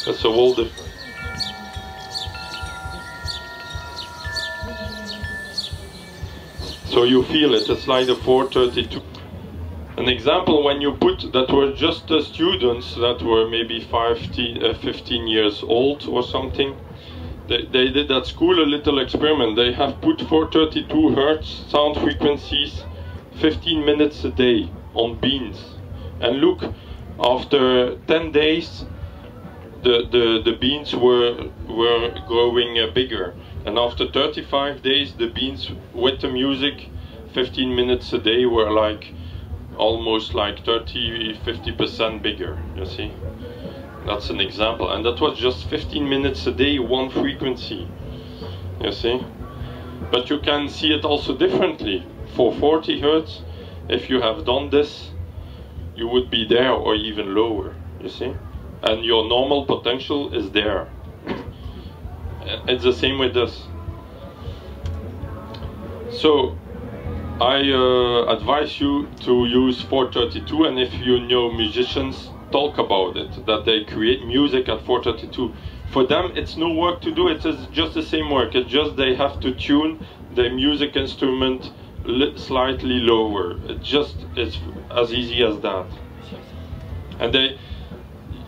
That's a whole different. So you feel it, it's like the 432. An example, when you put, that were just the students that were maybe 15 years old or something, they did at school a little experiment. They have put 432 hertz sound frequencies 15 minutes a day on beans. And look, after 10 days, the beans were growing bigger. And after 35 days, the beans with the music, 15 minutes a day, were like almost like 30–50% bigger, you see. That's an example, and that was just 15 minutes a day, one frequency, you see. But you can see it also differently. For 40 hertz, if you have done this, you would be there or even lower, you see. And your normal potential is there. It's the same with this. So I advise you to use 432, and if you know musicians, talk about it, that they create music at 432. For them, it's no work to do, it's just the same work. It's just they have to tune their music instrument slightly lower. It's as easy as that. And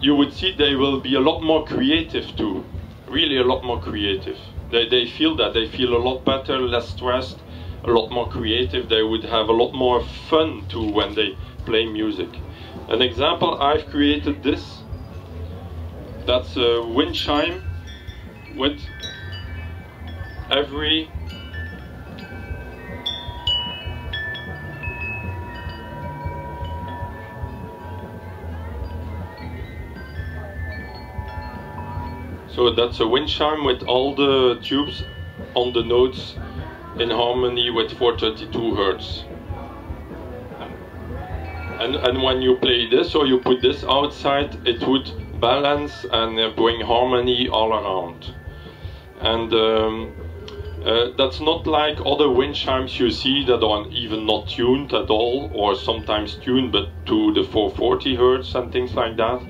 you would see they will be a lot more creative too. Really a lot more creative. They feel that. They feel a lot better, less stressed, a lot more creative. They would have a lot more fun too when they play music. An example, I've created this. That's a wind chime with every So that's a wind chime with all the tubes on the notes in harmony with 432 hertz. And when you play this or you put this outside, it would balance and bring harmony all around. And that's not like other wind chimes you see that are even not tuned at all, or sometimes tuned but to the 440 hertz and things like that.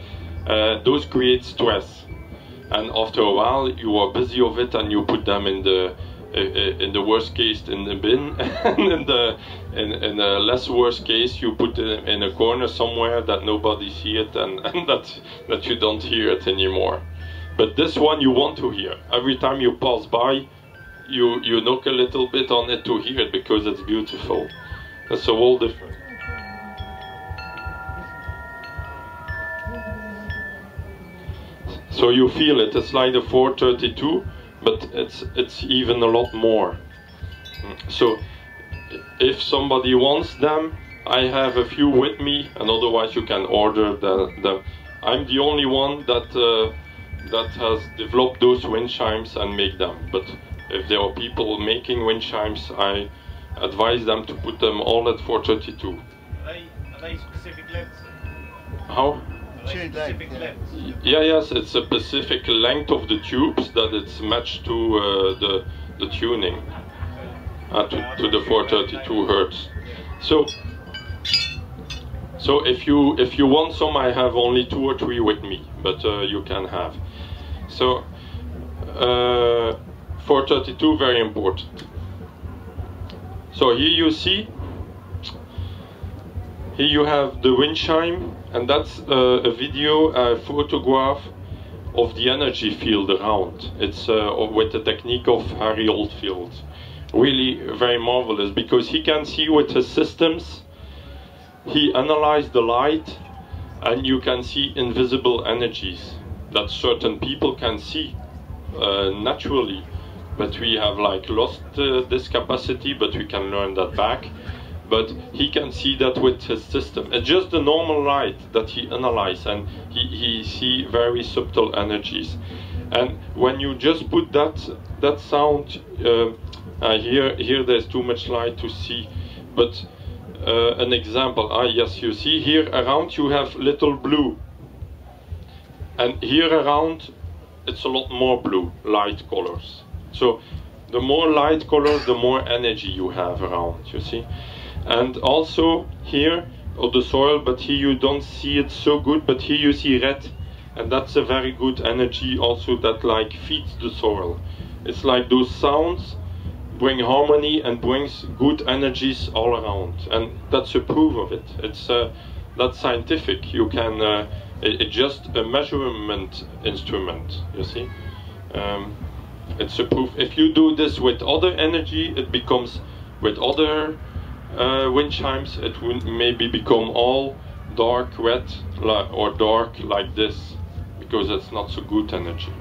Those create stress. And after a while, you are busy of it, and you put them in the worst case in the bin, and in the less worst case, you put it in a corner somewhere that nobody see it, and that you don't hear it anymore. But this one you want to hear. Every time you pass by, you knock a little bit on it to hear it because it's beautiful. That's a whole different. So you feel it, it's like the 432, but it's even a lot more. So if somebody wants them, I have a few with me, and otherwise you can order them. I'm the only one that has developed those wind chimes and make them. But if there are people making wind chimes, I advise them to put them all at 432. Are they specific lengths? How? Specific lengths? Yeah, yes, it's a specific length of the tubes that it's matched to the tuning, to the 432 hertz. So if you want some, I have only 2 or 3 with me, but you can have. So 432, very important. So here you see. Here you have the wind chime, and that's a video, a photograph of the energy field around. It's with the technique of Harry Oldfield. Really very marvelous, because he can see with his systems, he analyzed the light, and you can see invisible energies that certain people can see naturally. But we have like lost this capacity, but we can learn that back. But he can see that with his system. It's just the normal light that he analyzes, and he see very subtle energies. And when you just put that sound, here there's too much light to see, but an example, yes, you see here around you have little blue, and here around it's a lot more blue, light colors. So the more light colors, the more energy you have around, you see. And also here, of the soil, but here you don't see it so good, but here you see red. and that's a very good energy also that like feeds the soil. It's like those sounds bring harmony and brings good energies all around, and that's a proof of it. It's that's scientific. You can it's just a measurement instrument, you see. It's a proof. If you do this with other energy, it becomes with other wind chimes, it will maybe become all dark red or dark like this, because it's not so good energy.